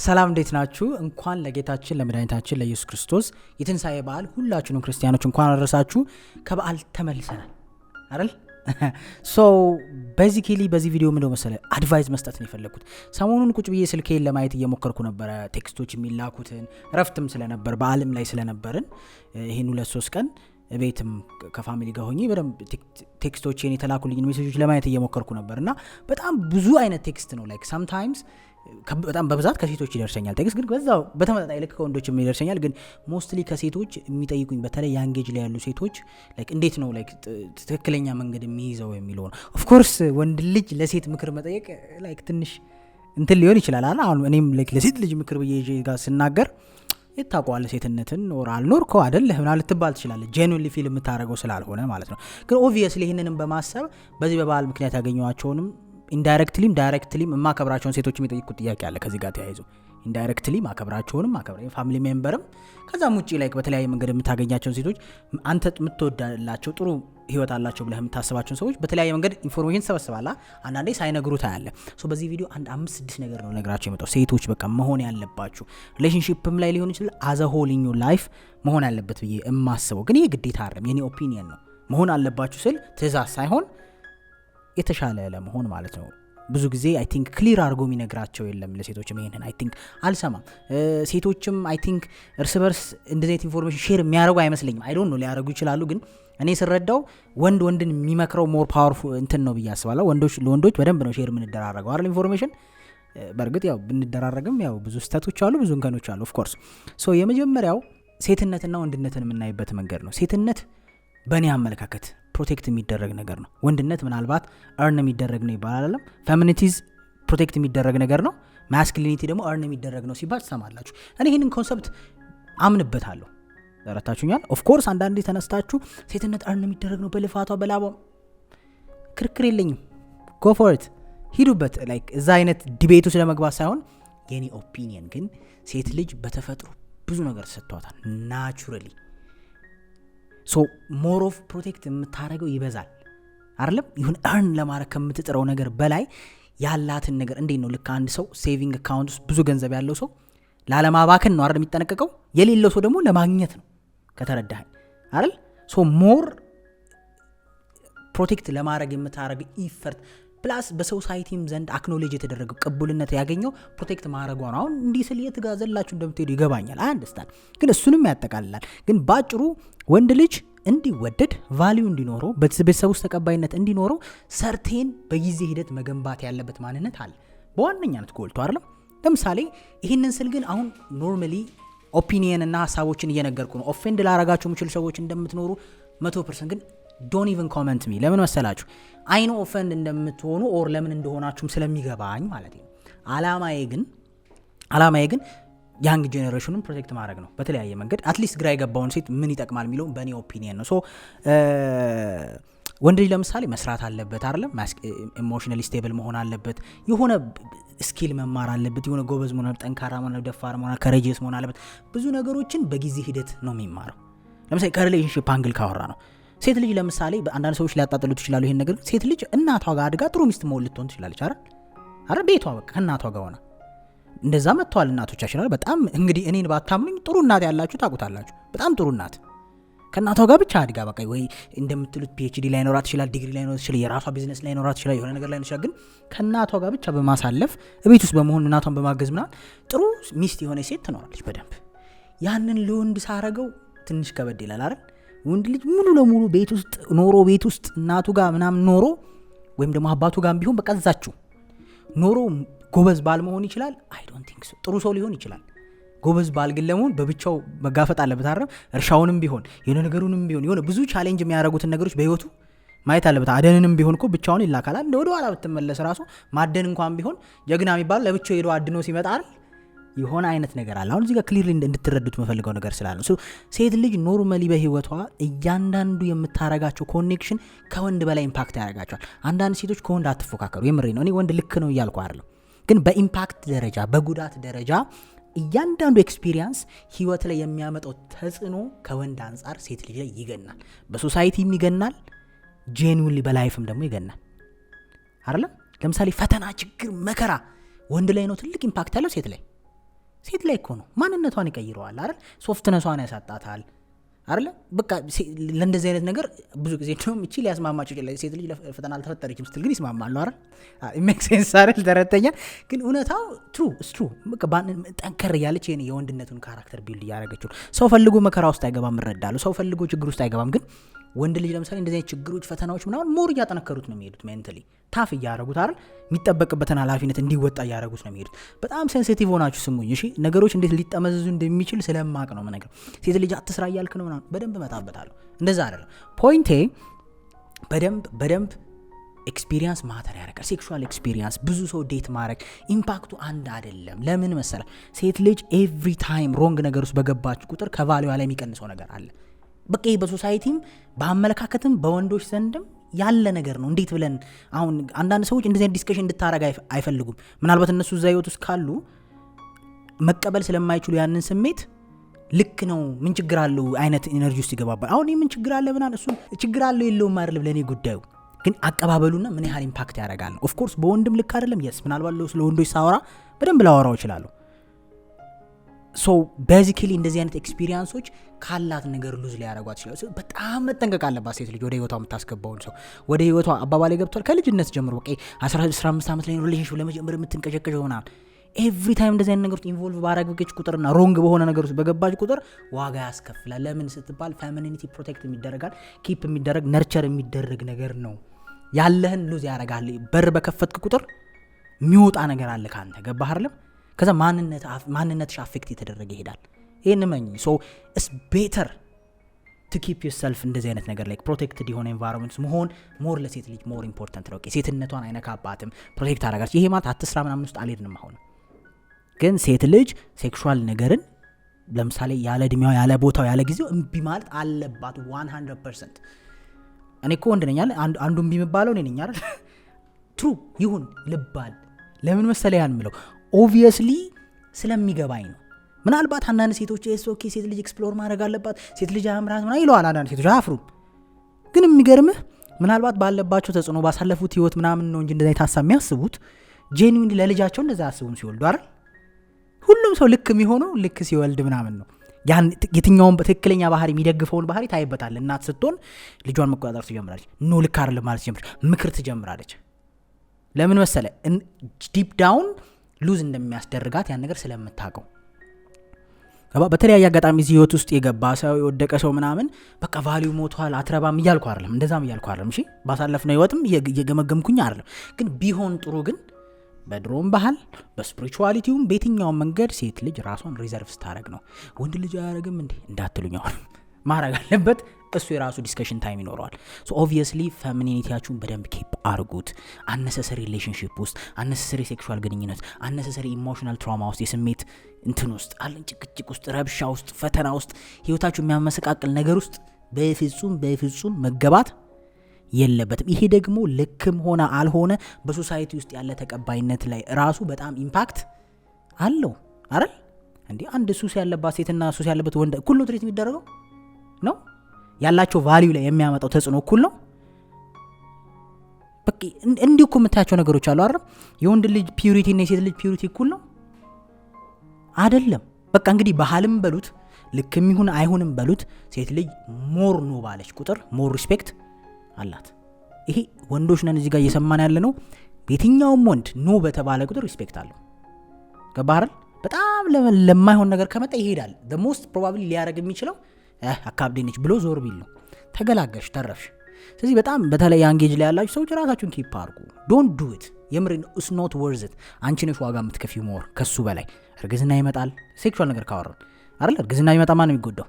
ሰላም እንዴት ናችሁ? እንኳን ለጌታችን ለመድኃኒታችን ለኢየሱስ ክርስቶስ የትንሣኤ በዓል ሁላችሁንም ክርስቲያኖች እንኳን አደረሳችሁ። ከበዓል ተመልሰናል አይደል? ሶ ቤዚካሊ በዚህ ቪዲዮ ምንድነው መሰለ አድቫይስ መስጠት ነው የፈለኩት። ሰሞኑን ቁጭ ብዬ ስልኬን ለማየት እየሞከርኩ ነበር፣ ቴክስቶች የሚላኩትን ረፍትም ስለነበር በዓልም ላይ ስለነበርን ይሄን 2-3 ቀን ቤትም ከፋሚሊ ጋር ሆኜ በደንብ ቴክስቶችን የተላኩልኝ ሜሴጆች ለማየት እየሞከርኩ ነበርና በጣም ብዙ አይነት ቴክስት ነው ላይክ sometimes በጣም በብዛት ከሴቶች ይደርሰኛል ቴክስት፣ ግን በዛው በተመጣጣኝ ልክ ከወንዶችም ይደርሰኛል። ግን ሞስትሊ ከሴቶች የሚጠይቁኝ በተለይ ያንጌጅ ላይ ያሉ ሴቶች ላይክ እንዴት ነው ላይክ ትክክለኛ መንገድ የሚይዘው የሚለው ነው። ኦፍ ኮርስ ወንድ ልጅ ለሴት ምክር መጠየቅ ላይክ ትንሽ እንትን ሊሆን ይችላል አይደል? አሁን እኔም ላይክ ለሴት ልጅ ምክር ብዬ ጋር ስናገር የታቋለ ሴትነትን ኖር አልኖር ኮ አይደለም ምናምን ልትባል ትችላለህ፣ ጄኑዊንሊ ፊል የምታደርገው ስላልሆነ ማለት ነው። ግን ኦብቪየስሊ ይህንንም በማሰብ በዚህ በበዓል ምክንያት ያገኘኋቸውንም ኢንዳይሬክትሊም ዳይሬክትሊም የማከብራቸውን ሴቶች የሚጠይቁት ጥያቄ አለ ከዚህ ጋር ተያይዞ። ኢንዳይሬክትሊ ማከብራቸውንም ማከብራ ፋሚሊ ሜምበርም ከዛም ውጪ ላይክ በተለያየ መንገድ የምታገኛቸውን ሴቶች አንተ የምትወዳላቸው ጥሩ ህይወት አላቸው ብለህ የምታስባቸውን ሰዎች በተለያየ መንገድ ኢንፎርሜሽን ትሰበስባለህ። አንዳንዴ ሳይነግሩት አያለ ሶ በዚህ ቪዲዮ 5-6 ነገር ነው ነግራቸው የመጣው ሴቶች በቃ መሆን ያለባችሁ ሪሌሽንሺፕም ላይ ሊሆን ይችላል አዘ ሆል ኢን ዩር ላይፍ መሆን ያለበት ብዬ የማስበው። ግን ይሄ ግዴታ አይደለም፣ የኔ ኦፒኒየን ነው። መሆን አለባችሁ ስል ትእዛዝ ሳይሆን የተሻለ ለመሆን ማለት ነው። ብዙ ጊዜ አይ ቲንክ ክሊር አድርጎ የሚነግራቸው የለም ለሴቶችም። ይሄንን አይ ቲንክ አልሰማም። ሴቶችም አይ ቲንክ እርስ በርስ እንደዚህ ኢንፎርሜሽን ሼር የሚያደርጉ አይመስለኝም። አይ ዶንት ኖ ሊያደርጉ ይችላሉ፣ ግን እኔ ስረዳው ወንድን የሚመክረው ሞር ፓወርፉል እንትን ነው ብዬ አስባለሁ። ለወንዶች በደንብ ነው ሼር የምንደራረገው አይደል ኢንፎርሜሽን። በእርግጥ ያው ብንደራረግም ያው ብዙ ስህተቶች አሉ፣ ብዙ እንከኖች አሉ ኦፍ ኮርስ። ሶ የመጀመሪያው ሴትነትና ወንድነትን የምናይበት መንገድ ነው። ሴትነት በእኔ አመለካከት ፕሮቴክት የሚደረግ ነገር ነው። ወንድነት ምናልባት እርን የሚደረግ ነው ይባላል። ፌሚኒቲዝ ፕሮቴክት የሚደረግ ነገር ነው። ማስኩሊኒቲ ደግሞ እርን የሚደረግ ነው ሲባል ትሰማላችሁ። እኔ ይህንን ኮንሰፕት አምንበታለሁ። ዘረታችሁኛል። ኦፍ ኮርስ አንዳንዴ ተነስታችሁ ሴትነት እርን የሚደረግ ነው በልፋቷ በላቧ፣ ክርክር የለኝም። ጎ ፎር ኢት፣ ሂዱበት። ላይክ እዛ አይነት ዲቤት ውስጥ ለመግባት ሳይሆን የኔ ኦፒኒየን ግን ሴት ልጅ በተፈጥሮ ብዙ ነገር ተሰጥቷታል ናቹራሊ። ሶ ሞር ኦፍ ፕሮቴክት የምታደርገው ይበዛል አይደለም? ይሁን እርን ለማድረግ ከምትጥረው ነገር በላይ ያላትን ነገር እንዴት ነው ልክ አንድ ሰው ሴቪንግ አካውንት ውስጥ ብዙ ገንዘብ ያለው ሰው ላለማባከን ነው አይደል የሚጠነቀቀው? የሌለው ሰው ደግሞ ለማግኘት ነው ከተረዳኸኝ አይደል? ሶ ሞር ፕሮቴክት ለማድረግ የምታደርግ ኢፈርት ፕላስ በሶሳይቲም ዘንድ አክኖሌጅ የተደረገው ቅቡልነት ያገኘው ፕሮቴክት ማድረጓ ነው። አሁን እንዲህ ስል የትጋዘላችሁ እንደምትሄዱ ይገባኛል፣ አንደርስታንድ። ግን እሱንም ያጠቃልላል። ግን ባጭሩ ወንድ ልጅ እንዲወደድ ቫልዩ እንዲኖረው በቤተሰብ ውስጥ ተቀባይነት እንዲኖረው ሰርቴን በጊዜ ሂደት መገንባት ያለበት ማንነት አለ በዋነኛነት ጎልቶ አይደለም። ለምሳሌ ይህንን ስል ግን አሁን ኖርማሊ ኦፒኒየን እና ሀሳቦችን እየነገርኩ ነው። ኦፌንድ ላረጋችሁ የምችሉ ሰዎች እንደምትኖሩ 100% ግን ዶንት ኢቨን ኮመንት ሚ። ለምን መሰላችሁ? አይኖ ኦፌንድ እንደምትሆኑ ኦር ለምን እንደሆናችሁም ስለሚገባኝ ማለት ነው። አላማዬ ግን ያንግ ጄኔሬሽኑን ፕሮቴክት ማድረግ ነው በተለያየ መንገድ። አትሊስት ግራ የገባውን ሴት ምን ይጠቅማል የሚለው በእኔ ኦፒኒየን ነው። ሶ ወንድ ልጅ ለምሳሌ መስራት አለበት አይደለም? ኢሞሽናሊ ስቴብል መሆን አለበት። የሆነ ስኪል መማር አለበት። የሆነ ጎበዝ መሆን፣ ጠንካራ መሆን፣ ደፋር መሆን፣ ከረጂየስ መሆን አለበት። ብዙ ነገሮችን በጊዜ ሂደት ነው የሚማረው። ለምሳሌ ከሪሌሽንሺፕ አንግል ካወራ ነው ሴት ልጅ ለምሳሌ አንዳንድ ሰዎች ሊያጣጥሉት ይችላሉ ይሄን ነገር። ሴት ልጅ እናቷ ጋር አድጋ ጥሩ ሚስት መሆን ልትሆን ትችላለች አይደል? ቤቷ በቃ ከእናቷ ጋር ሆና እንደዛ መጥተዋል እናቶቻችን አይደል? በጣም እንግዲህ እኔን ባታምኑኝ ጥሩ እናት ያላችሁ ታውቁታላችሁ። በጣም ጥሩ እናት ከእናቷ ጋር ብቻ አድጋ በቃ ወይ እንደምትሉት ፒኤችዲ ላይ ኖራት ይችላል፣ ዲግሪ ላይ ኖራት ይችላል፣ የራሷ ቢዝነስ ላይ ኖራት ይችላል፣ የሆነ ነገር ላይ ኖራት ይችላል። ግን ከእናቷ ጋር ብቻ በማሳለፍ ቤት ውስጥ በመሆን እናቷን በማገዝ ምናምን ጥሩ ሚስት የሆነ ሴት ትኖራለች በደንብ። ያንን ለወንድ ሳረገው ትንሽ ከበድ ይላል አይደል? ወንድ ልጅ ሙሉ ለሙሉ ቤት ውስጥ ኖሮ ቤት ውስጥ እናቱ ጋር ምናምን ኖሮ ወይም ደግሞ አባቱ ጋር ቢሆን በቀዛችሁ ኖሮ ጎበዝ ባል መሆን ይችላል። አይ ዶንት ቲንክ ሶ። ጥሩ ሰው ሊሆን ይችላል። ጎበዝ ባል ግን ለመሆን በብቻው መጋፈጥ አለበት አይደል? እርሻውንም ቢሆን የሆነ ነገሩንም ቢሆን የሆነ ብዙ ቻሌንጅ የሚያደርጉትን ነገሮች በህይወቱ ማየት አለበት። አደንንም ቢሆን እኮ ብቻውን ይላካል። እንደ ወደ ኋላ ብትመለስ ራሱ ማደን እንኳን ቢሆን ጀግና የሚባል ለብቻው ሄዶ አድኖ ሲመጣ አይደል? የሆነ አይነት ነገር አለ። አሁን እዚህ ጋር ክሊርሊ እንድትረዱት መፈልገው ነገር ስላለ ነው። ሴት ልጅ ኖርማሊ በህይወቷ እያንዳንዱ የምታረጋቸው ኮኔክሽን ከወንድ በላይ ኢምፓክት ያደርጋቸዋል። አንዳንድ ሴቶች ከወንድ አትፎካከሩ፣ የምሬ ነው። እኔ ወንድ ልክ ነው እያልኩ አይደለም፣ ግን በኢምፓክት ደረጃ በጉዳት ደረጃ እያንዳንዱ ኤክስፒሪየንስ ህይወት ላይ የሚያመጣው ተጽዕኖ ከወንድ አንጻር ሴት ልጅ ላይ ይገናል። በሶሳይቲም ይገናል፣ ጄኑዊንሊ በላይፍም ደግሞ ይገናል አይደለም? ለምሳሌ ፈተና፣ ችግር፣ መከራ ወንድ ላይ ነው ትልቅ ኢምፓክት ያለው ሴት ላይ ሴት ላይ እኮ ነው። ማንነቷን ይቀይረዋል አይደል? ሶፍትነሷን ያሳጣታል አይደል? በቃ ለእንደዚህ አይነት ነገር ብዙ ጊዜ እንደውም እቺ ሊያስማማቸው ይችላል። ሴት ልጅ ለፈተና አልተፈጠረችም ስትል ግን ይስማማሉ አይደል? ሜክ ሴንስ አይደል? ተረተኛ ግን እውነታው ትሩ በቃ ጠንከር እያለች የወንድነቱን ካራክተር ቢልድ እያደረገችው። ሰው ፈልጎ መከራ ውስጥ አይገባም፣ እረዳለሁ። ሰው ፈልጎ ችግር ውስጥ አይገባም። ግን ወንድ ልጅ ለምሳሌ እንደዚህ አይነት ችግሮች፣ ፈተናዎች ምናምን ሞር እያጠነከሩት ነው የሚሄዱት። ሜንታሊ ታፍ እያደረጉት አይደል? የሚጠበቅበትን ኃላፊነት እንዲወጣ እያደረጉት ነው የሚሄዱት። በጣም ሴንሲቲቭ ሆናችሁ ስሙኝ እሺ። ነገሮች እንዴት ሊጠመዘዙ እንደሚችል ስለማቅ ነው ነገር። ሴት ልጅ አትስራ እያልክ ነው ምናምን በደንብ እመጣበታለሁ። እንደዛ አይደለም ፖይንቴ። በደንብ ኤክስፒሪየንስ ማተር ያደርጋል። ሴክሹዋል ኤክስፒሪየንስ ብዙ ሰው ዴት ማድረግ ኢምፓክቱ አንድ አይደለም። ለምን መሰለ? ሴት ልጅ ኤቭሪ ታይም ሮንግ ነገር ውስጥ በገባች ቁጥር ከቫሊዋ ላይ የሚቀንሰው ነገር አለ። በቃ በሶሳይቲም በአመለካከትም በወንዶች ዘንድም ያለ ነገር ነው። እንዴት ብለን አሁን አንዳንድ ሰዎች እንደዚህ አይነት ዲስከሽን እንድታረግ አይፈልጉም። ምናልባት እነሱ እዛ ህይወት ውስጥ ካሉ መቀበል ስለማይችሉ ያንን ስሜት ልክ ነው ምን ችግር አለው አይነት ኢነርጂ ውስጥ ይገባባል። አሁን ምን ችግር አለ ምናምን እሱ ችግር አለው የለውም አይደለም ለኔ ጉዳዩ፣ ግን አቀባበሉና ምን ያህል ኢምፓክት ያደርጋል። ኦፍ ኮርስ በወንድም ልክ አይደለም። የስ ምናልባት ስለ ወንዶች ሳወራ በደንብ ላወራው እችላለሁ። ሶ ቤዚካሊ እንደዚህ አይነት ኤክስፒሪየንሶች ካላት ነገር ሉዝ ሊያደርጓት ይችላል። በጣም መጠንቀቅ አለባት ሴት ልጅ ወደ ህይወቷ የምታስገባውን ሰው። ወደ ህይወቷ አባባሌ ገብቷል። ከልጅነት ጀምሮ በቃ 15 ዓመት ላይ ሪሌሽንሺፕ ለመጀመር የምትንቀጨቀጨው ምናምን ኤቭሪ ታይም እንደዚህ አይነት ነገሮች ኢንቮልቭ ባረገች ቁጥርና ሮንግ በሆነ ነገር ውስጥ በገባች ቁጥር ዋጋ ያስከፍላል። ለምን ስትባል ፌሚኒቲ ፕሮቴክት የሚደረጋል፣ ኪፕ የሚደረግ ነርቸር የሚደረግ ነገር ነው። ያለህን ሉዝ ያደርጋል። በር በከፈትክ ቁጥር የሚወጣ ነገር አለ ካንተ። ገባህ አይደለም? ከዛ ማንነትሽ አፌክት የተደረገ ይሄዳል። ይሄን መኝ ሶ ኢትስ ቤተር ቱ ኪፕ ዮርሰልፍ እንደዚህ አይነት ነገር ላይ ፕሮቴክትድ የሆነ ኤንቫይሮንመንት መሆን ሞር ለሴት ልጅ ሞር ኢምፖርታንት ነው። ሴትነቷን አይነካባትም፣ ፕሮቴክት አደረጋች። ይሄ ማለት አትስራ ምናምን ውስጥ አልሄድንም። አሁን ግን ሴት ልጅ ሴክሹዋል ነገርን ለምሳሌ ያለ እድሜዋ ያለ ቦታው ያለ ጊዜው እምቢ ማለት አለባት 100%። እኔ እኮ ወንድ ነኝ አይደል? አንዱ እምቢ የሚባለው እኔ ነኝ አይደል? ትሩ ይሁን ልባል። ለምን መሰለ ያን ምለው ኦብቪየስሊ ስለሚገባኝ ነው። ምናልባት አንዳንድ ሴቶች ኦኬ ሴት ልጅ ኤክስፕሎር ማድረግ አለባት፣ ሴት ልጅ አምራት ምናምን ይለዋል። አንዳንድ ሴቶች አያፍሩም። ግን የሚገርምህ ምናልባት ባለባቸው ተጽዕኖ ባሳለፉት ህይወት ምናምን ነው እንጂ እንደዛ የታሳብ የሚያስቡት ጄኒዊን ለልጃቸው እንደዛ ያስቡም ሲወልዱ አይደል? ሁሉም ሰው ልክ የሚሆነው ልክ ሲወልድ ምናምን ነው። ያን የትኛውን ትክክለኛ ባህሪ የሚደግፈውን ባህሪ ታይበታል። እናት ስትሆን ልጇን መቆጣጠር ትጀምራለች። ኖ ልክ አይደለም ማለት ትጀምራለች። ምክር ትጀምራለች። ለምን መሰለ? ዲፕ ዳውን ሉዝ እንደሚያስደርጋት ያን ነገር ስለምታውቀው። በተለያየ አጋጣሚ እዚህ ህይወት ውስጥ የገባ ሰው የወደቀ ሰው ምናምን በቃ ቫልዩ ሞቷል አትረባም እያልኩ አይደለም፣ እንደዛም እያልኩ አይደለም። እሺ ባሳለፍነው ህይወትም እየገመገምኩኝ አይደለም። ግን ቢሆን ጥሩ ግን በድሮም ባህል በስፒሪቹዋሊቲውም በየትኛውም መንገድ ሴት ልጅ ራሷን ሪዘርቭ ስታደርግ ነው። ወንድ ልጅ አያደርግም እንዴ እንዳትሉኝ፣ አሁን ማድረግ አለበት። እሱ የራሱ ዲስከሽን ታይም ይኖረዋል። ሶ ኦብቪየስሊ ፌሚኒቲያችሁን በደንብ ኬፕ አርጉት። አነሰሰሪ ሪሌሽንሺፕ ውስጥ፣ አነሰሰሪ ሴክሹዋል ግንኙነት፣ አነሰሰሪ ኢሞሽናል ትራውማ ውስጥ፣ የስሜት እንትን ውስጥ አለን ጭቅጭቅ ውስጥ፣ ረብሻ ውስጥ፣ ፈተና ውስጥ፣ ህይወታችሁ የሚያመሰቃቅል ነገር ውስጥ በፍጹም መገባት የለበትም። ይሄ ደግሞ ልክም ሆነ አልሆነ በሶሳይቲ ውስጥ ያለ ተቀባይነት ላይ ራሱ በጣም ኢምፓክት አለው አይደል? እንዴ አንድ ሱስ ያለባት ሴትና ሱስ ያለበት ወንድ እኩል ነው ትሪት የሚደረገው ነው? ያላቸው ቫልዩ ላይ የሚያመጣው ተጽዕኖ እኩል ነው? በቃ እንዲሁ እኮ የምታያቸው ነገሮች አሉ አይደል? የወንድ ልጅ ፒዩሪቲ እና የሴት ልጅ ፒዩሪቲ እኩል ነው አይደለም። በቃ እንግዲህ ባህልም በሉት ልክም ይሁን አይሁንም በሉት ሴት ልጅ ሞር ነው ባለች ቁጥር ሞር ሪስፔክት አላት። ይሄ ወንዶች ነን እዚህ ጋር እየሰማን ያለ ነው። የትኛውም ወንድ ኖ በተባለ ቁጥር ሪስፔክት አለው። ገባህ አይደል? በጣም ለማይሆን ነገር ከመጣ ይሄዳል። the most probably ሊያደርግ የሚችለው አካብዴነች ብሎ ዞር ቢል ነው። ተገላገሽ ተረፍሽ። ስለዚህ በጣም በተለይ አንጌጅ ላይ ያላችሁ ሰዎች ራሳችሁን ኪፕ አድርጉ። ዶንት ዱ ኢት። የምሬን it's not worth it። አንቺ ነሽ ዋጋ የምትከፊው ሞር ከሱ በላይ። እርግዝና ይመጣል። ሴክሹዋል ነገር ካወራን አይደል? እርግዝና ቢመጣ ማን ነው የሚጎዳው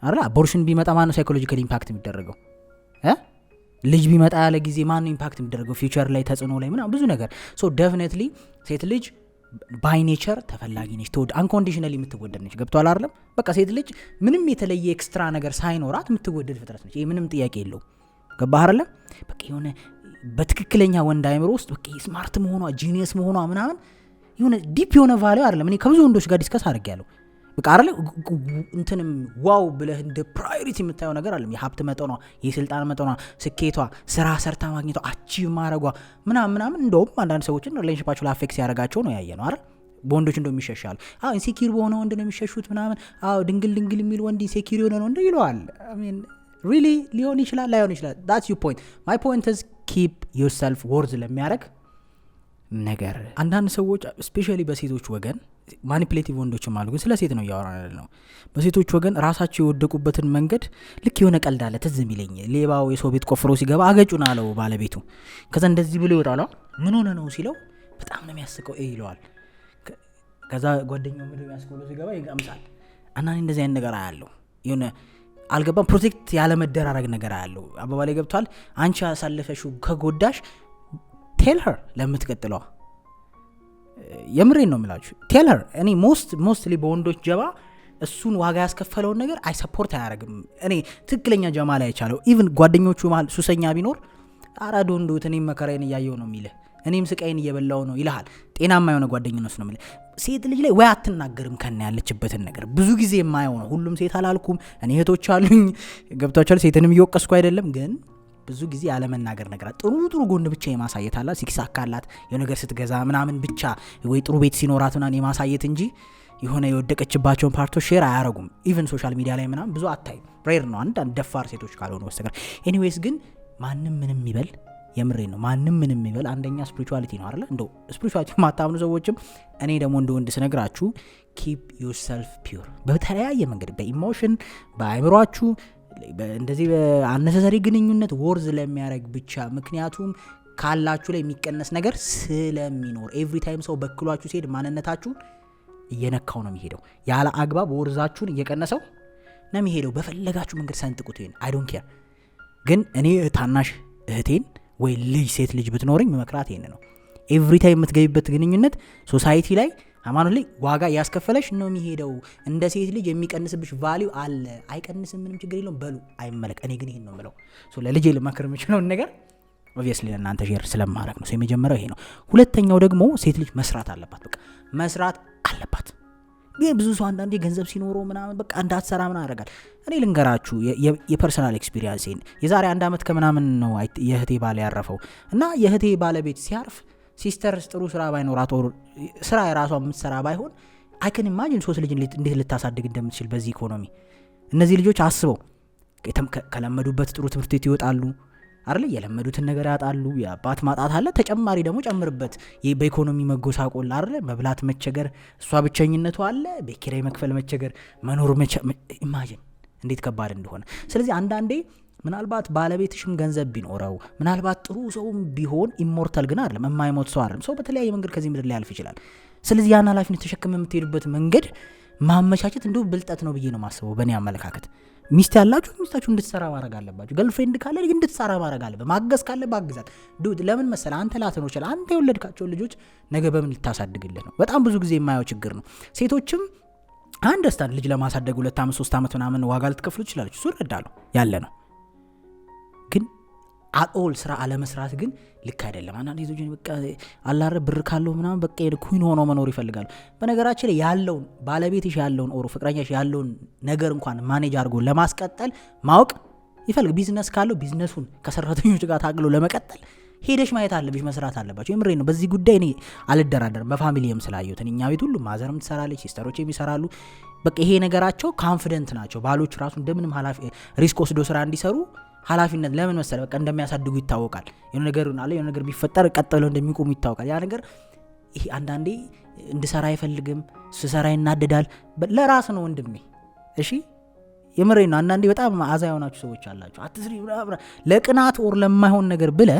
አይደል? አቦርሽን ቢመጣ ማን ነው ሳይኮሎጂካሊ ኢምፓክት የሚደረገው? ልጅ ቢመጣ ያለ ጊዜ ማን ነው ኢምፓክት የሚደረገው? ፊውቸር ላይ ተጽዕኖ ላይ ምናምን ብዙ ነገር። ሶ ዴፊኒትሊ ሴት ልጅ ባይ ኔቸር ተፈላጊ ነች። አንኮንዲሽናሊ የምትወደድ ነች። ገብቷል አይደለም? በቃ ሴት ልጅ ምንም የተለየ ኤክስትራ ነገር ሳይኖራት የምትወደድ ፍጥረት ነች። ይሄ ምንም ጥያቄ የለውም። ገባህ አይደለም? በቃ የሆነ በትክክለኛ ወንድ አይምሮ ውስጥ በቃ ስማርት መሆኗ ጂኒየስ መሆኗ ምናምን የሆነ ዲፕ የሆነ ቫልዩ አይደለም። እኔ ከብዙ ወንዶች ጋር ዲስከስ አድርጌያለሁ። በቃ አይደለ እንትንም ዋው ብለህ እንደ ፕራዮሪቲ የምታየው ነገር አይደለም። የሀብት መጠኗ፣ የስልጣን መጠኗ፣ ስኬቷ፣ ስራ ሰርታ ማግኘቷ፣ አቺቭ ማድረጓ ምናምን እንደውም አንዳንድ ሰዎችን ሪሌሽንሺፓቸው ላይ አፌክት ያደርጋቸው ነው ያየ ነው አይደል? በወንዶች እንደሚሸሻሉ ኢንሴኪር በሆነ ወንድ ነው የሚሸሹት ምናምን ድንግል የሚል ወንድ ኢንሴኪር የሆነ ነው እንደ ይለዋል ሪሊ ሊሆን ይችላል ላይሆን ይችላል that's your point my point is keep yourself worth ለሚያረግ ነገር አንዳንድ ሰዎች ስፔሻሊ በሴቶች ወገን ማኒፑሌቲቭ ወንዶችም አሉ ግን ስለ ሴት ነው ያወራናል ነው በሴቶች ወገን ራሳቸው የወደቁበትን መንገድ ልክ የሆነ ቀልድ አለ ትዝ የሚለኝ ሌባው የሰው ቤት ቆፍሮ ሲገባ አገጩን አለው ባለቤቱ ከዛ እንደዚህ ብሎ ይወጣል ምን ሆነ ነው ሲለው በጣም ነው የሚያስቀው ይለዋል ከዛ ጓደኛው ምን የሚያስቆለው ሲገባ ይጋምሳል እና እንደዚህ አይነት ነገር አያለው የሆነ አልገባም ፕሮቴክት ያለ መደራረግ ነገር አያለው አባባሌ ገብቷል አንቺ አሳልፈሽ ከጎዳሽ ቴል ሄር ለምትቀጥለው የምሬን ነው የምላችሁ ቴል ሄር እኔ ሞስትሊ በወንዶች ጀባ እሱን ዋጋ ያስከፈለውን ነገር አይ ሰፖርት አያረግም እኔ ትክክለኛ ጀማ ላይ አይቻለው ኢቭን ጓደኞቹ ማለት ሱሰኛ ቢኖር አራዶ እንደውት እኔም መከራዬን እያየው ነው የሚልህ እኔም ስቃይን እየበላው ነው ይልሃል ጤናማ የሆነ ጓደኝነት ነው የሚልህ ሴት ልጅ ላይ ወይ አትናገርም ከነ ያለችበትን ነገር ብዙ ጊዜ የማየው ነው ሁሉም ሴት አላልኩም እኔ እህቶች አሉኝ ገብታችኋል ሴትንም እየወቀስኩ አይደለም ግን ብዙ ጊዜ ያለ መናገር ነገር ጥሩ ጎን ብቻ የማሳየት አላ ሲክሳካላት የሆነ ነገር ስትገዛ ምናምን ብቻ ወይ ጥሩ ቤት ሲኖራት ምናምን የማሳየት እንጂ የሆነ የወደቀችባቸውን ፓርቶች ሼር አያረጉም ኢቭን ሶሻል ሚዲያ ላይ ምናምን ብዙ አታይ ሬር ነው አንዳንድ ደፋር ሴቶች ካልሆኑ በስተቀር ኤኒዌይስ ግን ማንም ምንም ይበል የምሬ ነው ማንም ምንም ይበል አንደኛ ስፒሪቹዋሊቲ ነው አይደል እንደው ስፒሪቹዋሊቲ ማታምኑ ሰዎችም እኔ ደግሞ ወንድ ስነግራችሁ keep yourself pure በተለያየ መንገድ በኢሞሽን በአይምሮአችሁ እንደዚህ በአነሰሰሪ ግንኙነት ወርዝ ለሚያረግ ብቻ ምክንያቱም ካላችሁ ላይ የሚቀነስ ነገር ስለሚኖር ኤቭሪ ታይም ሰው በክሏችሁ ሲሄድ ማንነታችሁ እየነካው ነው የሚሄደው ያለ አግባብ ወርዛችሁን እየቀነሰው ነው የሚሄደው በፈለጋችሁ መንገድ ሰንጥቁት ይሄን አይ ዶንት ኬር ግን እኔ ታናሽ እህቴን ወይ ልጅ ሴት ልጅ ብትኖርኝ መመክራት ይሄን ነው ኤቭሪ ታይም የምትገቢበት ግንኙነት ሶሳይቲ ላይ ሃይማኖት ላይ ዋጋ ያስከፈለሽ ነው የሚሄደው እንደ ሴት ልጅ የሚቀንስብሽ ቫልዩ አለ አይቀንስም ምንም ችግር የለውም በሉ አይመለክ እኔ ግን ይሄን ነው የምለው ሶ ለልጄ ልመክር የምችለው ነገር ኦብቪየስሊ ለእናንተ ሼር ስለማድረግ ነው ሶ የመጀመሪያው ይሄ ነው ሁለተኛው ደግሞ ሴት ልጅ መስራት አለባት በቃ መስራት አለባት ግን ብዙ ሰው አንዳንዴ ገንዘብ ሲኖረው ምናምን በቃ እንዳትሰራ ምን ያደርጋል እኔ ልንገራችሁ የፐርሰናል ኤክስፒሪየንስ የዛሬ 1 አመት ከምናምን ነው የእህቴ ባለ ያረፈው እና የእህቴ ባለቤት ሲያርፍ ሲስተር ጥሩ ስራ ባይኖራት ኦር ስራ የራሷ የምትሰራ ባይሆን አይ ካን ኢማጂን ሶስት ልጅ እንዴት ልታሳድግ እንደምትችል በዚህ ኢኮኖሚ እነዚህ ልጆች አስበው ከለመዱበት ጥሩ ትምህርት ቤት ይወጣሉ አይደል የለመዱትን ነገር ያጣሉ የአባት ማጣት አለ ተጨማሪ ደግሞ ጨምርበት በኢኮኖሚ መጎሳቆል አይደል መብላት መቸገር እሷ ብቸኝነቱ አለ በኪራይ መክፈል መቸገር መኖር ኢማጂን እንዴት ከባድ እንደሆነ ስለዚህ አንዳንዴ ምናልባት ባለቤትሽም ገንዘብ ቢኖረው ምናልባት ጥሩ ሰውም ቢሆን ኢሞርታል ግን አይደለም የማይሞት ሰው አይደለም ሰው በተለያየ መንገድ ከዚህ ምድር ላይ ያልፍ ይችላል ስለዚህ ያን ኃላፊነት ተሸክመ የምትሄዱበት መንገድ ማመቻቸት እንደው ብልጠት ነው ብዬ ነው ማስበው በእኔ አመለካከት ሚስት ያላችሁ ሚስታችሁ እንድትሰራ ማድረግ አለባችሁ ገርልፍሬንድ ካለ እንድትሰራ ማድረግ አለበት ማገዝ ካለ ባግዛት ዱድ ለምን መሰለ አንተ ላተኖ ይችላል አንተ የወለድካቸው ልጆች ነገ በምን ልታሳድግልህ ነው በጣም ብዙ ጊዜ የማየው ችግር ነው ሴቶችም አንደርስታንድ ልጅ ለማሳደግ 2 አመት 3 አመት ምናምን ዋጋ ልትከፍሉ ትችላላችሁ እሱ እረዳለሁ ያለ ነው ግን አጥኦል ስራ አለመስራት ግን ልክ አይደለም አንዳንድ ሴቶች በቃ አላረ ብር ካለው ምናምን በቃ ኩን ሆኖ መኖር ይፈልጋሉ በነገራችን ላይ ያለውን ባለቤትሽ ያለውን ኦር ፍቅረኛሽ ያለውን ነገር እንኳን ማኔጅ አድርጎ ለማስቀጠል ማወቅ ይፈልግ ቢዝነስ ካለው ቢዝነሱን ከሰራተኞች ጋር ታግሎ ለመቀጠል ሄደሽ ማየት አለብሽ መስራት አለባችሁ የምሬ ነው በዚህ ጉዳይ እኔ አልደራደርም በፋሚሊየም ስላየሁት እኛ ቤት ሁሉ ማዘርም ትሰራለች ሲስተሮችም ይሰራሉ በቃ ይሄ ነገራቸው ኮንፊደንት ናቸው ባሎች ራሱ እንደምንም ኃላፊ ሪስክ ወስዶ ስራ እንዲሰሩ ኃላፊነት ለምን መሰለ በቃ እንደሚያሳድጉ ይታወቃል የሆነ ነገር አለ የሆነ ነገር ቢፈጠር ቀጥለው እንደሚቆሙ ይታወቃል ያ ነገር ይሄ አንዳንዴ እንድሰራ አይፈልግም ስሰራ ይናደዳል ለራስ ነው ወንድሜ እሺ የምሬ ነው አንዳንዴ በጣም አዛ የሆናችሁ ሰዎች አላችሁ አትስሪ ለቅናት ኦር ለማይሆን ነገር ብለ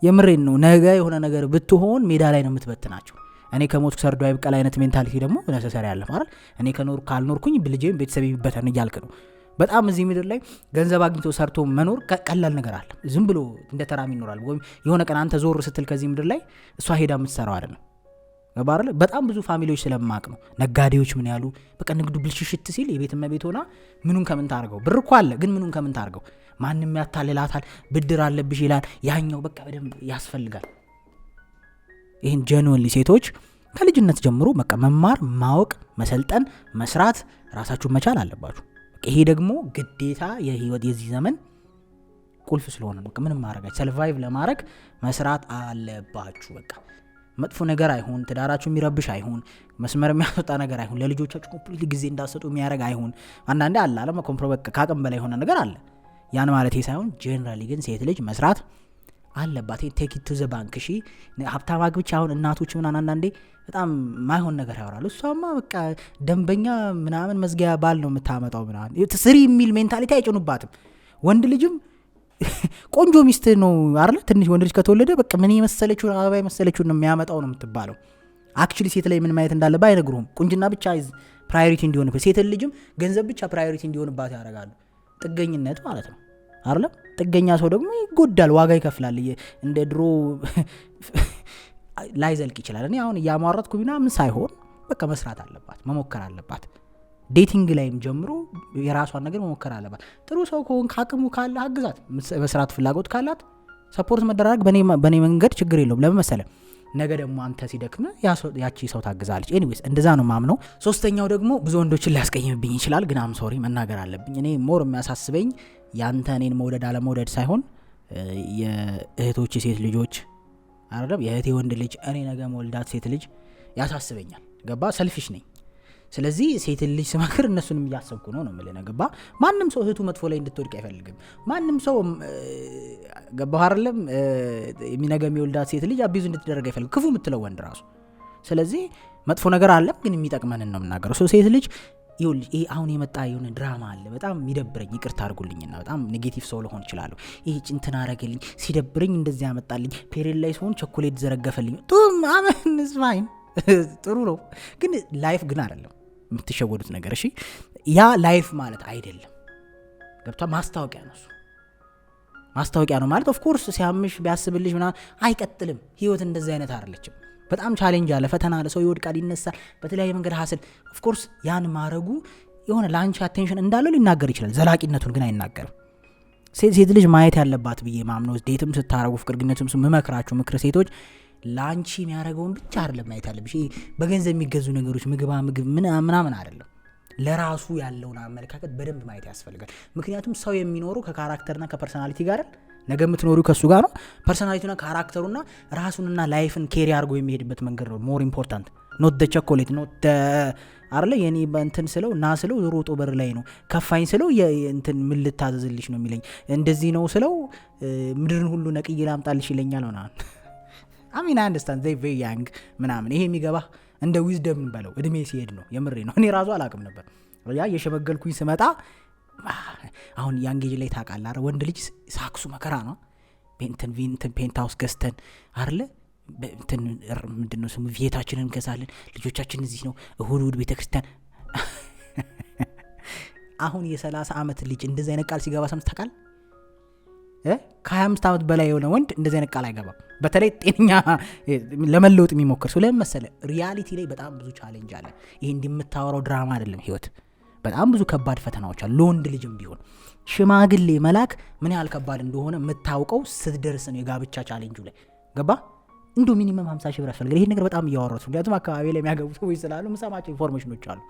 የምሬ ነው ነገ የሆነ ነገር ብትሆን ሜዳ ላይ ነው የምትበትናቸው እኔ ከሞትኩ ሰርዶ አይብቀል አይነት ሜንታሊቲ ደግሞ ነሰሰሪ ያለ ማለት እኔ ካልኖርኩኝ ብልጄም ቤተሰብ ይበተን እያልክ ነው በጣም እዚህ ምድር ላይ ገንዘብ አግኝቶ ሰርቶ መኖር ቀላል ነገር አለ ዝም ብሎ እንደ ተራም ይኖራል ወይ የሆነ ቀን አንተ ዞር ስትል ከዚህ ምድር ላይ እሷ ሄዳ የምትሰራው አይደለም ገባረለ በጣም ብዙ ፋሚሊዎች ስለማቅ ነው ነጋዴዎች ምን ያሉ በቃ ንግዱ ብልሽሽት ሲል የቤትም ቤት ሆና ምኑን ከምን ታርገው ብር እኮ አለ ግን ምኑን ከምን ታርገው ማንንም ያታልላታል ብድር አለብሽ ይላል ያኛው በቃ በደንብ ያስፈልጋል ይሄን ጀኑዊንሊ ሴቶች ከልጅነት ጀምሮ በቃ መማር ማወቅ መሰልጠን መስራት ራሳችሁን መቻል አለባችሁ ይሄ ደግሞ ግዴታ የህይወት የዚህ ዘመን ቁልፍ ስለሆነ በቃ ምንም ማድረግ ሰርቫይቭ ለማድረግ መስራት አለባችሁ በቃ መጥፎ ነገር አይሁን፣ ትዳራችሁ የሚረብሽ አይሁን፣ መስመር የሚያወጣ ነገር አይሁን፣ ለልጆቻችሁ ኮምፕሊት ጊዜ እንዳሰጡ የሚያደርግ አይሁን። አንዳንዴ አለ አለ ኮምፕሮበክ ካቅም በላይ የሆነ ነገር አለ። ያን ማለት ሳይሆን ጀነራሊ ግን ሴት ልጅ መስራት አለባት። ቴክ ኢት ቱ ዘ ባንክ። እሺ ሀብታም አግብቼ አሁን እናቶች ምናምን አንዳንዴ በጣም ማይሆን ነገር ያወራሉ። እሷማ በቃ ደንበኛ ምናምን መዝጊያ ባል ነው የምታመጣው ምናምን ስሪ የሚል ሜንታሊቲ አይጭኑባትም። ወንድ ልጅም ቆንጆ ሚስት ነው አይደል? ትንሽ ወንድ ልጅ ከተወለደ በቃ ምን የመሰለችው አበባ የመሰለችው ነው የሚያመጣው ነው የምትባለው። አክቹሊ ሴት ላይ ምን ማየት እንዳለባት አይነግሩም። ቁንጅና ብቻ ፕራዮሪቲ እንዲሆንበት፣ ሴት ልጅም ገንዘብ ብቻ ፕራዮሪቲ እንዲሆንባት ያደርጋሉ። ጥገኝነት ማለት ነው አይደል? ጥገኛ ሰው ደግሞ ይጎዳል፣ ዋጋ ይከፍላል። እንደ ድሮ ላይዘልቅ ይችላል። እኔ አሁን እያሟረትኩ ምናምን ሳይሆን በቃ መስራት አለባት፣ መሞከር አለባት። ዴቲንግ ላይም ጀምሮ የራሷን ነገር መሞከር አለባት። ጥሩ ሰው ከሆን ካቅሙ ካለ አግዛት፣ መስራት ፍላጎት ካላት ሰፖርት መደራረግ በእኔ መንገድ ችግር የለውም። ለምን መሰለህ ነገ ደግሞ አንተ ሲደክም ያቺ ሰው ታግዛለች። ኤኒዌይስ እንደዛ ነው ማምነው። ሶስተኛው ደግሞ ብዙ ወንዶችን ሊያስቀይምብኝ ይችላል፣ ግን አም ሶሪ መናገር አለብኝ። እኔ ሞር የሚያሳስበኝ ያንተ እኔን መውደድ አለመውደድ ሳይሆን የእህቶች ሴት ልጆች አይደለም የእህቴ ወንድ ልጅ እኔ ነገ መወልዳት ሴት ልጅ ያሳስበኛል። ገባ? ሰልፊሽ ነኝ። ስለዚህ ሴት ልጅ ስመክር እነሱንም እያሰብኩ ነው የምልህ። ገባ? ማንም ሰው እህቱ መጥፎ ላይ እንድትወድቅ አይፈልግም። ማንም ሰው ገባህ አይደለም የሚነገ የሚወልዳት ሴት ልጅ አቢዙ እንድትደረግ አይፈልግም፣ ክፉ የምትለው ወንድ ራሱ። ስለዚህ መጥፎ ነገር አለም ግን የሚጠቅመንን ነው የምናገረው። ሰው ሴት ልጅ ይሄ አሁን የመጣ የሆነ ድራማ አለ በጣም የሚደብረኝ፣ ይቅርታ አድርጉልኝና በጣም ኔጌቲቭ ሰው ልሆን እችላለሁ። ይሄ ጭንትን አረገልኝ ሲደብረኝ እንደዚህ ያመጣልኝ፣ ፔሪድ ላይ ሲሆን ቸኮሌት ዘረገፈልኝ። አመን ስፋይን ጥሩ ነው ግን ላይፍ ግን አይደለም የምትሸወዱት ነገር። እሺ ያ ላይፍ ማለት አይደለም። ገብቷ? ማስታወቂያ ነው እሱ። ማስታወቂያ ነው ማለት ኦፍ ኮርስ ሲያምሽ ቢያስብልሽ ምናምን አይቀጥልም። ህይወት እንደዚህ አይነት አይደለችም። በጣም ቻሌንጅ አለ፣ ፈተና አለ፣ ሰው ይወድቃል፣ ይነሳል፣ በተለያየ መንገድ ሀስል። ኦፍ ኮርስ ያን ማድረጉ የሆነ ላንቺ አቴንሽን እንዳለው ሊናገር ይችላል፣ ዘላቂነቱን ግን አይናገርም። ሴት ልጅ ማየት ያለባት ብዬ ማምነው ዴትም ስታረጉ ፍቅር ግንኙነትም ምመክራችሁ ምክር ሴቶች ላንቺ የሚያደርገውን ብቻ አይደለም ማየት ያለብሽ። በገንዘብ የሚገዙ ነገሮች ምግብ ምናምን አይደለም። ለራሱ ያለውን አመለካከት በደንብ ማየት ያስፈልጋል። ምክንያቱም ሰው የሚኖረው ከካራክተርና ከፐርሰናሊቲ ጋር ነገ የምትኖሩ ከሱ ጋር ነው። ፐርሰናሊቲና ካራክተሩና ራሱንና ላይፍን ኬሪ አድርጎ የሚሄድበት መንገድ ነው ሞር ኢምፖርታንት። ኖት ደ ቸኮሌት ኖት አይደለ የኔ እንትን ስለው እና ስለው ሮጦ በር ላይ ነው፣ ከፋኝ ስለው እንትን ምን ልታዘዝልሽ ነው የሚለኝ፣ እንደዚህ ነው ስለው ምድርን ሁሉ ነቅዬ ላምጣልሽ ይለኛል ምናምን። አሚን አንደርስታንድ ዘይ ቬሪ ያንግ ምናምን። ይሄ የሚገባ እንደ ዊዝደም በለው እድሜ ሲሄድ ነው። የምሬ ነው። እኔ ራሱ አላቅም ነበር። ያ የሸመገልኩኝ ስመጣ አሁን ያንጌጅ ላይ ታውቃለህ ወንድ ልጅ ሳክሱ መከራ ነው። ፔንት ሃውስ ገዝተን አይደለ ምንድነው ስሙ ቪየታችንን እንገዛለን፣ ልጆቻችን እዚህ ነው፣ እሁድ ቤተክርስቲያን። አሁን የ30 ዓመት ልጅ እንደዚህ አይነት ቃል ሲገባ ሰምተህ ታውቃለህ? ከ25 ዓመት በላይ የሆነ ወንድ እንደዚህ አይነት ቃል አይገባም። በተለይ ጤነኛ ለመለወጥ የሚሞክር ሰው። ለምን መሰለህ ሪያሊቲ ላይ በጣም ብዙ ቻሌንጅ አለ። ይሄ እንደምታወራው ድራማ አይደለም ህይወት። በጣም ብዙ ከባድ ፈተናዎች አሉ። ለወንድ ልጅም ቢሆን ሽማግሌ መላክ ምን ያህል ከባድ እንደሆነ የምታውቀው ስትደርስ ነው የጋብቻ ቻሌንጁ ላይ። ገባ? እንዶ ሚኒመም 50 ሺህ ብር ያስፈልጋል። ይሄን ነገር በጣም እያወራሁት ምክንያቱም አካባቢ ላይ የሚያገቡ ሰዎች ስላሉ የምሰማቸው ኢንፎርሜሽኖች አሉ።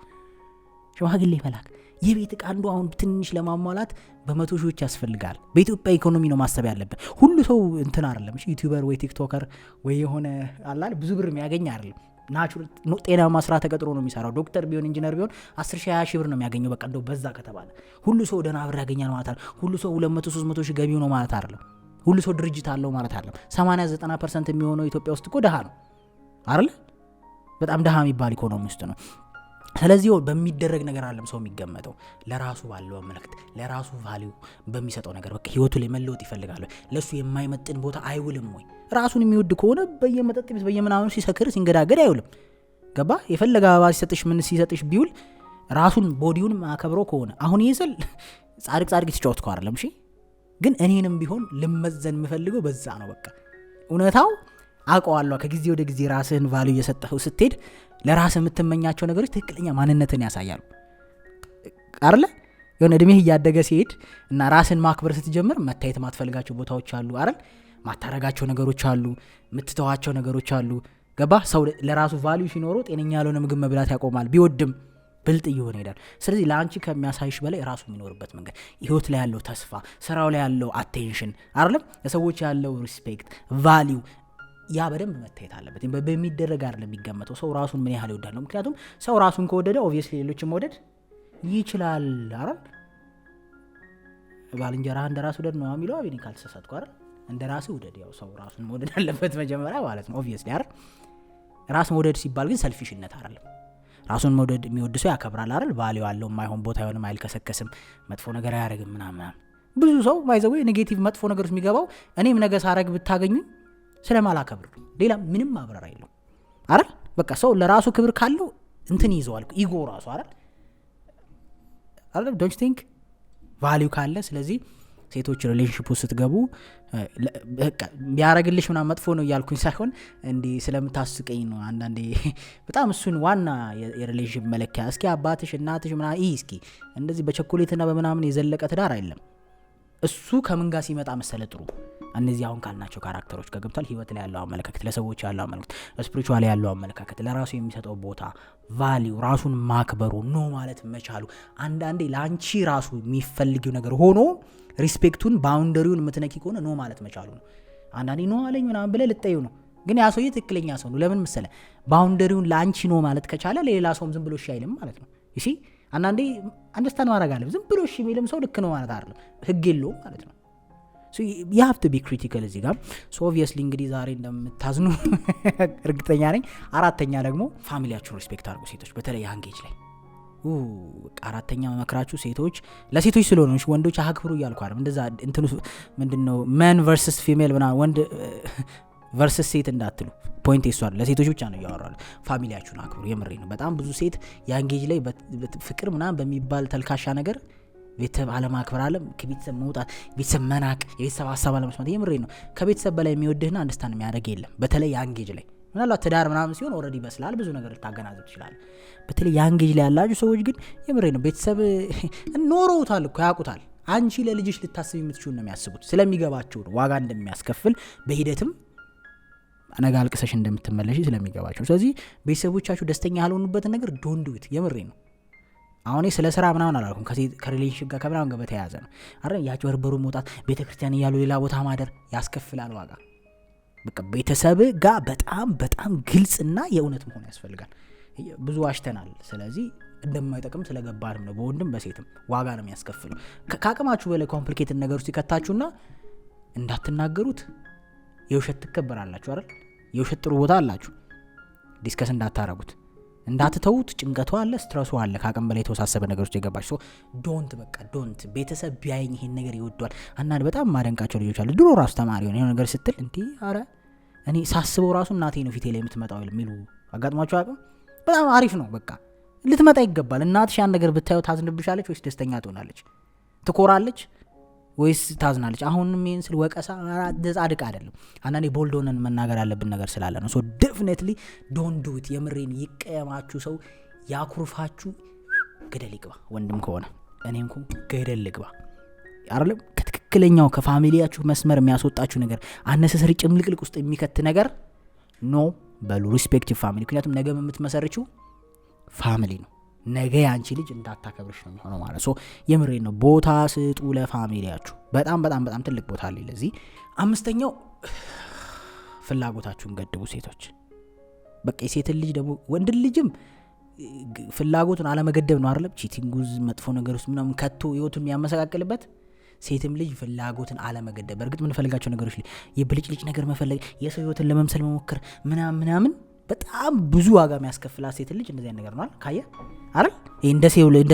ሽማግሌ መላክ የቤት ዕቃ አንዱ አሁን ትንሽ ለማሟላት በመቶ ሺዎች ያስፈልጋል። በኢትዮጵያ ኢኮኖሚ ነው ማሰብ ያለብን። ሁሉ ሰው እንትን አይደለም እሺ፣ ዩቲዩበር ወይ ቲክቶከር ወይ የሆነ አላል ብዙ ብር የሚያገኝ አይደለም። ናቹራል ጤናማ ስራ ተቀጥሮ ነው የሚሰራው። ዶክተር ቢሆን ኢንጂነር ቢሆን 10 ሺህ 20 ሺህ ብር ነው የሚያገኘው። በቃ እንደው በዛ ከተባለ ሁሉ ሰው ደህና ብር ያገኛል ማለት አይደለም። ሁሉ ሰው 200 300 ሺህ ገቢው ነው ማለት አይደለም። ሁሉ ሰው ድርጅት አለው ማለት አይደለም። 80-90% የሚሆነው ኢትዮጵያ ውስጥ እኮ ደሃ ነው አይደል? በጣም ደሃ የሚባል ኢኮኖሚ ውስጥ ነው። ስለዚህ በሚደረግ ነገር አይደለም ሰው የሚገመተው፣ ለራሱ ባለው መልእክት፣ ለራሱ ቫልዩ በሚሰጠው ነገር። በቃ ህይወቱ ላይ መለወጥ ይፈልጋል። ለሱ የማይመጥን ቦታ አይውልም ወይ? ራሱን የሚወድ ከሆነ በየመጠጥ ቤት በየምናምኑ ሲሰክር ሲንገዳገድ አይውልም። ገባ? የፈለገ አበባ ሲሰጥሽ ምን ሲሰጥሽ ቢውል ራሱን ቦዲውን ማከብሮ ከሆነ አሁን ይስል ጻድቅ ሲጫወት አይደለም። እሺ ግን እኔንም ቢሆን ልመዘን የምፈልገው በዛ ነው። በቃ እውነታው አውቀዋለሁ። ከጊዜ ወደ ጊዜ ራስህን ቫልዩ እየሰጠኸው ስትሄድ ለራስህ የምትመኛቸው ነገሮች ትክክለኛ ማንነትን ያሳያሉ አይደለ? የሆነ እድሜህ እያደገ ሲሄድ እና ራስን ማክበር ስትጀምር መታየት ማትፈልጋቸው ቦታዎች አሉ አይደል? ማታረጋቸው ነገሮች አሉ፣ የምትተዋቸው ነገሮች አሉ። ገባ? ሰው ለራሱ ቫልዩ ሲኖረው ጤነኛ ያልሆነ ምግብ መብላት ያቆማል። ቢወድም ብልጥ እየሆነ ይሄዳል። ስለዚህ ለአንቺ ከሚያሳይሽ በላይ ራሱ የሚኖርበት መንገድ፣ ህይወት ላይ ያለው ተስፋ፣ ስራው ላይ ያለው አቴንሽን አይደለም፣ ለሰዎች ያለው ሪስፔክት ቫልዩ ያ በደንብ መታየት አለበት። በሚደረግ አይደለም የሚገመተው ሰው ራሱን ምን ያህል ይወዳል ነው። ምክንያቱም ሰው ራሱን ከወደደ ኦብቪየስሊ ሌሎችን መውደድ ይችላል አይደል? ባልንጀራህ እንደ ራስ ውደድ ነው የሚለው አብይ ካልተሳሳትኩ አይደል? እንደ ራስ ውደድ። ያው ሰው ራሱን መውደድ አለበት መጀመሪያ ማለት ነው ኦብቪየስሊ አይደል? ራስ መውደድ ሲባል ግን ሰልፊሽነት አይደለም። ራሱን መውደድ የሚወድ ሰው ያከብራል አይደል? ቫልዩ አለው፣ የማይሆን ቦታ አይሆንም፣ አይልከሰከስም፣ መጥፎ ነገር አያደርግም ምናምን። ብዙ ሰው ባይዘው ኔጌቲቭ መጥፎ ነገር ውስጥ የሚገባው እኔም ነገ ሳረግ ብታገኙ ስለማላከብር ሌላ ምንም ማብራራ የለው አይደል? በቃ ሰው ለራሱ ክብር ካለው እንትን ይዘዋል ኢጎ ራሱ አይደል? ዶንት ዩ ቲንክ ቫልዩ ካለ። ስለዚህ ሴቶች ሪሌሽንሺፕ ውስጥ ስትገቡ ቢያረግልሽ ምናምን መጥፎ ነው እያልኩኝ ሳይሆን እንዲህ ስለምታስቀኝ ነው። አንዳንዴ በጣም እሱን ዋና የሪሌሽንሺፕ መለኪያ እስኪ አባትሽ እናትሽ ምናምን እስኪ እንደዚህ በቸኮሌትና በምናምን የዘለቀ ትዳር አይደለም። እሱ ከምን ጋር ሲመጣ መሰለ ጥሩ እነዚህ አሁን ካልናቸው ካራክተሮች ከገብቷል። ህይወት ላይ ያለው አመለካከት፣ ለሰዎች ያለው አመለካከት፣ ስፒሪቹዋል ያለው አመለካከት፣ ለራሱ የሚሰጠው ቦታ ቫልዩ፣ ራሱን ማክበሩ፣ ኖ ማለት መቻሉ፣ አንዳንዴ ለአንቺ ራሱ የሚፈልጊው ነገር ሆኖ ሪስፔክቱን ባውንደሪውን የምትነኪ ከሆነ ኖ ማለት መቻሉ ነው። አንዳንዴ ኖ አለኝ ምናምን ብለህ ልጠይው ነው፣ ግን ያ ሰውዬ ትክክለኛ ሰው ነው። ለምን መሰለ ባውንደሪውን ለአንቺ ኖ ማለት ከቻለ ለሌላ ሰውም ዝም ብሎ እሺ አይልም ማለት ነው። እሺ አንዳንዴ አንደርስታንድ ማድረግ አለ። ዝም ብሎ እሺ የሚልም ሰው ልክ ነው ማለት አይደለም፣ ህግ የለውም ማለት ነው። so you have to be critical እዚህ ጋር። so obviously እንግዲህ ዛሬ እንደምታዝኑ እርግጠኛ ነኝ። አራተኛ ደግሞ ፋሚሊያችሁን ሪስፔክት አድርጉ ሴቶች፣ በተለይ ያንጌጅ ላይ አራተኛ መመክራችሁ ሴቶች ለሴቶች ስለሆነ ነው። ወንዶች አክብሩ እያልኩ አይደለም። እንደዛ እንትኑ ምንድነው ማን ቨርሰስ ፊሜል ምናምን ወንድ ቨርሰስ ሴት እንዳትሉ፣ ፖይንት ይሷል። ለሴቶች ብቻ ነው ያወራሉ። ፋሚሊያችሁን አክብሩ። የምሬ ነው። በጣም ብዙ ሴት ያንጌጅ ላይ ፍቅር ምናምን በሚባል ተልካሻ ነገር ቤተሰብ አለማክበር፣ አለም ከቤተሰብ መውጣት፣ ቤተሰብ መናቅ፣ የቤተሰብ ሀሳብ አለመስማት። የምሬ ነው። ከቤተሰብ በላይ የሚወድህና አንደርስታንድ የሚያደርግ የለም። በተለይ ያንጌጅ ላይ ምናልባት ትዳር ምናምን ሲሆን ኦልሬዲ ይበስላል፣ ብዙ ነገር ልታገናዘብ ትችላል። በተለይ ያንጌጅ ላይ ያላችሁ ሰዎች ግን የምሬ ነው ቤተሰብ ኖሮውታል እኮ ያውቁታል። አንቺ ለልጅሽ ልታስብ የምትችሉ ነው የሚያስቡት። ስለሚገባቸው ነው ዋጋ እንደሚያስከፍል በሂደትም ነገ አልቅሰሽ እንደምትመለሽ ስለሚገባቸው። ስለዚህ ቤተሰቦቻችሁ ደስተኛ ያልሆኑበትን ነገር ዶንት ዱ ኢት። የምሬ ነው። አሁን ስለ ስራ ምናምን አላልኩም፣ ከሪሌሽንሺፕ ጋር ከምናምን ጋር በተያያዘ ነው አይደል? ያጭበረበሩ መውጣት፣ ቤተክርስቲያን እያሉ ሌላ ቦታ ማደር ያስከፍላል ዋጋ። በቃ ቤተሰብ ጋር በጣም በጣም ግልጽና የእውነት መሆን ያስፈልጋል። ብዙ ዋሽተናል። ስለዚህ እንደማይጠቅም ስለገባንም ነው። በወንድም በሴትም ዋጋ ነው የሚያስከፍለው። ከአቅማችሁ በላይ ኮምፕሊኬትድ ነገር ውስጥ ይከታችሁና እንዳትናገሩት የውሸት ትከበራላችሁ አይደል? የውሸት ጥሩ ቦታ አላችሁ። ዲስከስ እንዳታረጉት፣ እንዳትተውት። ጭንቀቱ አለ፣ ስትረሱ አለ፣ ከአቅም በላይ የተወሳሰበ ነገሮች የገባችሁ። ሶ ዶንት በቃ ዶንት። ቤተሰብ ቢያየኝ ይሄን ነገር ይወዷል። አንዳንድ በጣም ማደንቃቸው ልጆች አሉ። ድሮ ራሱ ተማሪ ሆነ የሆነ ነገር ስትል እንዴ አረ እኔ ሳስበው ራሱ እናቴ ነው ፊቴ ላይ የምትመጣው የሚሉ አጋጥሟቸው አቅም በጣም አሪፍ ነው። በቃ ልትመጣ ይገባል። እናትሽ ያን ነገር ብታየው ታዝንብሻለች ወይስ ደስተኛ ትሆናለች? ትኮራለች ወይስ ታዝናለች? አሁንም ይሄን ስል ወቀሳ ጻድቅ አይደለም። አንዳንዴ ቦልዶንን መናገር ያለብን ነገር ስላለ ነው። ሶ ዴፊኒትሊ ዶንት ዱ ኢት። የምሬን ይቀየማችሁ ሰው ያኩርፋችሁ ገደል ይግባ። ወንድም ከሆነ እኔም ኮ ገደል ልግባ አይደለም። ከትክክለኛው ከፋሚሊያችሁ መስመር የሚያስወጣችሁ ነገር፣ አነሰሰሪ ጭምልቅልቅ ውስጥ የሚከት ነገር ኖ በሉ። ሪስፔክት ፋሚሊ። ምክንያቱም ነገ የምትመሰርችው ፋሚሊ ነው። ነገ ያንቺ ልጅ እንዳታከብርሽ ነው የሚሆነው ማለት ነው። የምሬን ነው። ቦታ ስጡ ለፋሚሊያችሁ። በጣም በጣም በጣም ትልቅ ቦታ አለ ለዚህ። አምስተኛው ፍላጎታችሁን ገድቡ ሴቶች። በቃ የሴትን ልጅ ደግሞ ወንድ ልጅም ፍላጎቱን አለመገደብ ነው አይደለም? ቺቲንጉዝ መጥፎ ነገር ውስጥ ምናምን ከቶ ህይወቱን የሚያመሰቃቅልበት። ሴትም ልጅ ፍላጎትን አለመገደብ። በእርግጥ የምንፈልጋቸው ነገሮች ላይ የብልጭልጭ ነገር መፈለግ፣ የሰው ህይወትን ለመምሰል መሞከር ምናምን በጣም ብዙ ዋጋ የሚያስከፍላት ሴት ልጅ እንደዚህ ነገር ነው ካየ አይደል? እንደ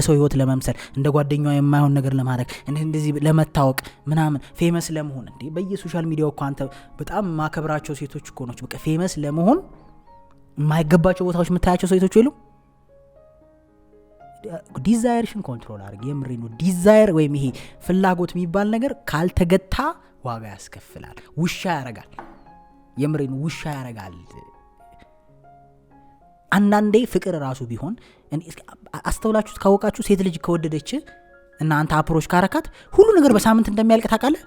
ሰው ህይወት ለመምሰል፣ እንደ ጓደኛዋ የማይሆን ነገር ለማድረግ፣ እንደዚህ ለመታወቅ ምናምን ፌመስ ለመሆን። እንዴ በየሶሻል ሚዲያው እኮ አንተ በጣም ማከብራቸው ሴቶች እኮ ነው በቃ ፌመስ ለመሆን የማይገባቸው ቦታዎች የምታያቸው ሴቶች የሉም። ዲዛይርሽን ኮንትሮል አድርግ። የምሬ ነው። ዲዛይር ወይም ይሄ ፍላጎት የሚባል ነገር ካልተገታ ዋጋ ያስከፍላል። ውሻ ያረጋል። የምሬ ነው። ውሻ ያረጋል። አንዳንዴ ፍቅር ራሱ ቢሆን አስተውላችሁ ካወቃችሁ ሴት ልጅ ከወደደች እና አንተ አፕሮች ካረካት ሁሉ ነገር በሳምንት እንደሚያልቅ ታውቃለህ።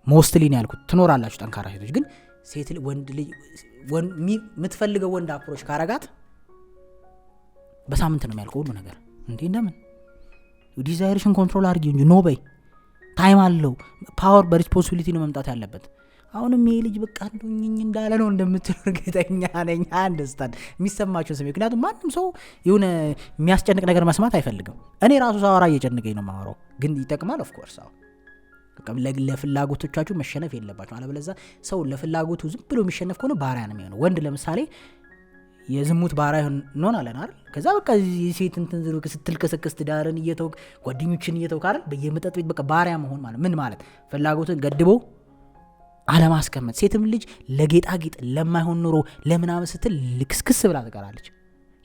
ሞስትሊ ነው ያልኩት። ትኖራላችሁ ጠንካራ ሴቶች፣ ግን ሴት ወንድ ልጅ የምትፈልገው ወንድ አፕሮች ካረጋት በሳምንት ነው የሚያልቀው ሁሉ ነገር። እንዴ እንደምን ዲዛይርሽን ኮንትሮል አድርጊ እንጂ ኖ በይ። ታይም አለው። ፓወር በሪስፖንሲቢሊቲ ነው መምጣት ያለበት። አሁንም ይሄ ልጅ በቃ እንደውኝ እንዳለ ነው እንደምትሉ እርግጠኛ ነኝ። አንደርስታንድ የሚሰማቸው ስሜት። ምክንያቱም ማንም ሰው የሆነ የሚያስጨንቅ ነገር መስማት አይፈልግም። እኔ ራሱ ሳወራ እየጨነቀኝ ነው የማወራው፣ ግን ይጠቅማል። ኦፍ ኮርስ አዎ፣ ለፍላጎቶቻችሁ መሸነፍ የለባችሁ። አለበለዚያ ሰው ለፍላጎቱ ዝም ብሎ የሚሸነፍ ከሆነ ባሪያ ነው የሚሆነው። ወንድ ለምሳሌ የዝሙት ባሪያ እንሆናለን አይደል? ከዛ በቃ ሴት እንትን ስትልከሰከስ ትዳርን እየተውክ ጓደኞችን እየተውክ አይደል? በየመጠጥ ቤት በቃ ባሪያ መሆን ማለት ምን ማለት? ፍላጎትን ገድቦ አለማስቀመጥ። ሴትም ልጅ ለጌጣጌጥ ለማይሆን ኑሮ ለምናምን ስትል ልክስክስ ብላ ትቀራለች፣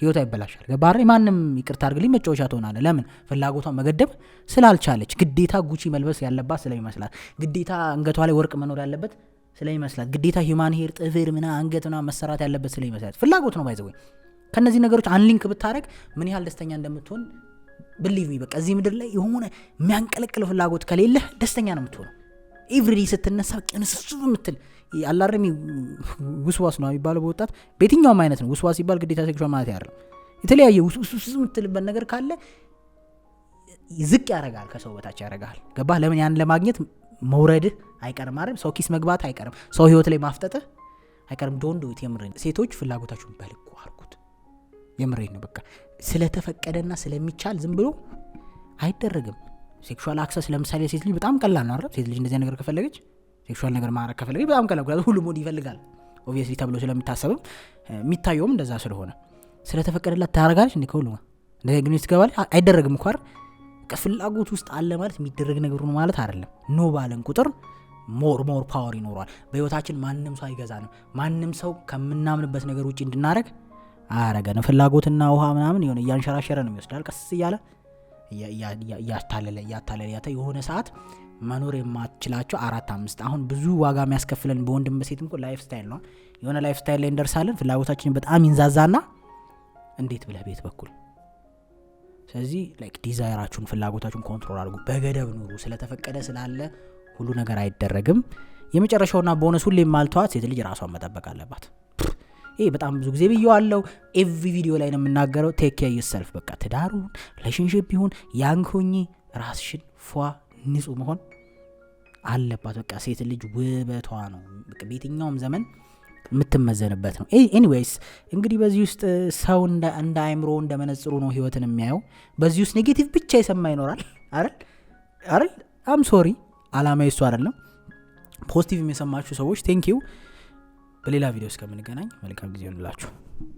ህይወቷ ይበላሻል። ገባህ? ማንም ይቅርታ አድርግልኝ መጫወቻ ትሆናለህ። ለምን? ፍላጎቷን መገደብ ስላልቻለች። ግዴታ ጉቺ መልበስ ያለባት ስለሚመስላት፣ ግዴታ አንገቷ ላይ ወርቅ መኖር ያለበት ስለሚመስላት፣ ግዴታ ሂውማን ሄር ጥፍር አንገትና መሰራት ያለበት ስለሚመስላት ፍላጎት ነው። ባይዘው ከነዚህ ነገሮች አንሊንክ ብታረግ ምን ያህል ደስተኛ እንደምትሆን ብሊቭ ሚ። በቃ እዚህ ምድር ላይ የሆነ የሚያንቀለቅለው ፍላጎት ከሌለ ደስተኛ ነው የምትሆነው። ኤቭሪዴ ስትነሳ ቅንስሱ ምትል አላረሚ ውስዋስ ነው የሚባለው በወጣት በየትኛውም አይነት ነው። ውስዋስ ሲባል ግዴታ ሴክሹዋል ማለት አይደለም። የተለያየ ውስውስ ምትልበት ነገር ካለ ዝቅ ያረጋል፣ ከሰው በታች ያረጋል። ገባህ? ለምን? ያን ለማግኘት መውረድህ አይቀርም አይደል? ሰው ኪስ መግባት አይቀርም፣ ሰው ህይወት ላይ ማፍጠጥህ አይቀርም። ዶንት ዱ ኢት። የምሬን። ሴቶች ፍላጎታችሁን በልኩ አድርጉት። የምሬን ነው። በቃ ስለተፈቀደና ስለሚቻል ዝም ብሎ አይደረግም። ሴክሹዋል አክሰስ ለምሳሌ ሴት ልጅ በጣም ቀላል ነው አይደል? ሴት ልጅ እንደዚህ ነገር ከፈለገች፣ ሴክሹዋል ነገር ማድረግ ከፈለገች በጣም ቀላል ነው። ሁሉም ወንድ ይፈልጋል ኦብቪየስሊ ተብሎ ስለሚታሰብም የሚታየውም እንደዛ ስለሆነ ስለተፈቀደላት ታረጋለች። እንዴ ከሁሉ እንደዚህ ግን ትገባለች። አይደረግም እኮ አይደል? ፍላጎት ውስጥ አለ ማለት የሚደረግ ነገር ነው ማለት አይደለም። ኖ ባለን ቁጥር ሞር ፓወር ይኖረዋል በህይወታችን። ማንም ሰው አይገዛንም። ማንም ሰው ከምናምንበት ነገር ውጪ እንድናረግ አያረገንም። ፍላጎትና ውሃ ምናምን የሆነ እያንሸራሸረ ነው የሚወስዳል። ቀስ እያለ እያታለለ የሆነ ሰዓት መኖር የማትችላቸው 4-5 አሁን ብዙ ዋጋ የሚያስከፍለን በወንድም በሴትም እኮ ላይፍ ስታይል ነው። የሆነ ላይፍ ስታይል ላይ እንደርሳለን። ፍላጎታችን በጣም ይንዛዛና እንዴት ብለህ ቤት በኩል። ስለዚህ ላይክ ዲዛይራችሁን ፍላጎታችሁን ኮንትሮል አድርጉ። በገደብ ኑሩ። ስለተፈቀደ ስላለ ሁሉ ነገር አይደረግም። የመጨረሻውና ቦነስ ሁሌ ማልተዋት ሴት ልጅ ራሷን መጠበቅ አለባት። ይሄ በጣም ብዙ ጊዜ ብየዋለሁ። ኤቭሪ ቪዲዮ ላይ ነው የምናገረው። ቴክ ኬር ዩርሰልፍ። በቃ ትዳሩን ሪሌሽንሺፕ ይሁን ያንኮኝ ራስሽን ንጹህ መሆን አለባት። በቃ ሴት ልጅ ውበቷ ነው። በቃ በየትኛውም ዘመን የምትመዘንበት ነው። ኤኒዌይስ እንግዲህ በዚህ ውስጥ ሰው እንደ አይምሮ እንደ መነጽሩ ነው ህይወትን የሚያየው። በዚህ ውስጥ ኔጌቲቭ ብቻ ይሰማ ይኖራል አይደል? አም ሶሪ አላማ ይሱ አይደለም። ፖዚቲቭ የሰማችሁ ሰዎች ቴንክ ዩ። በሌላ ቪዲዮ እስከምንገናኝ መልካም ጊዜ ይሁንላችሁ።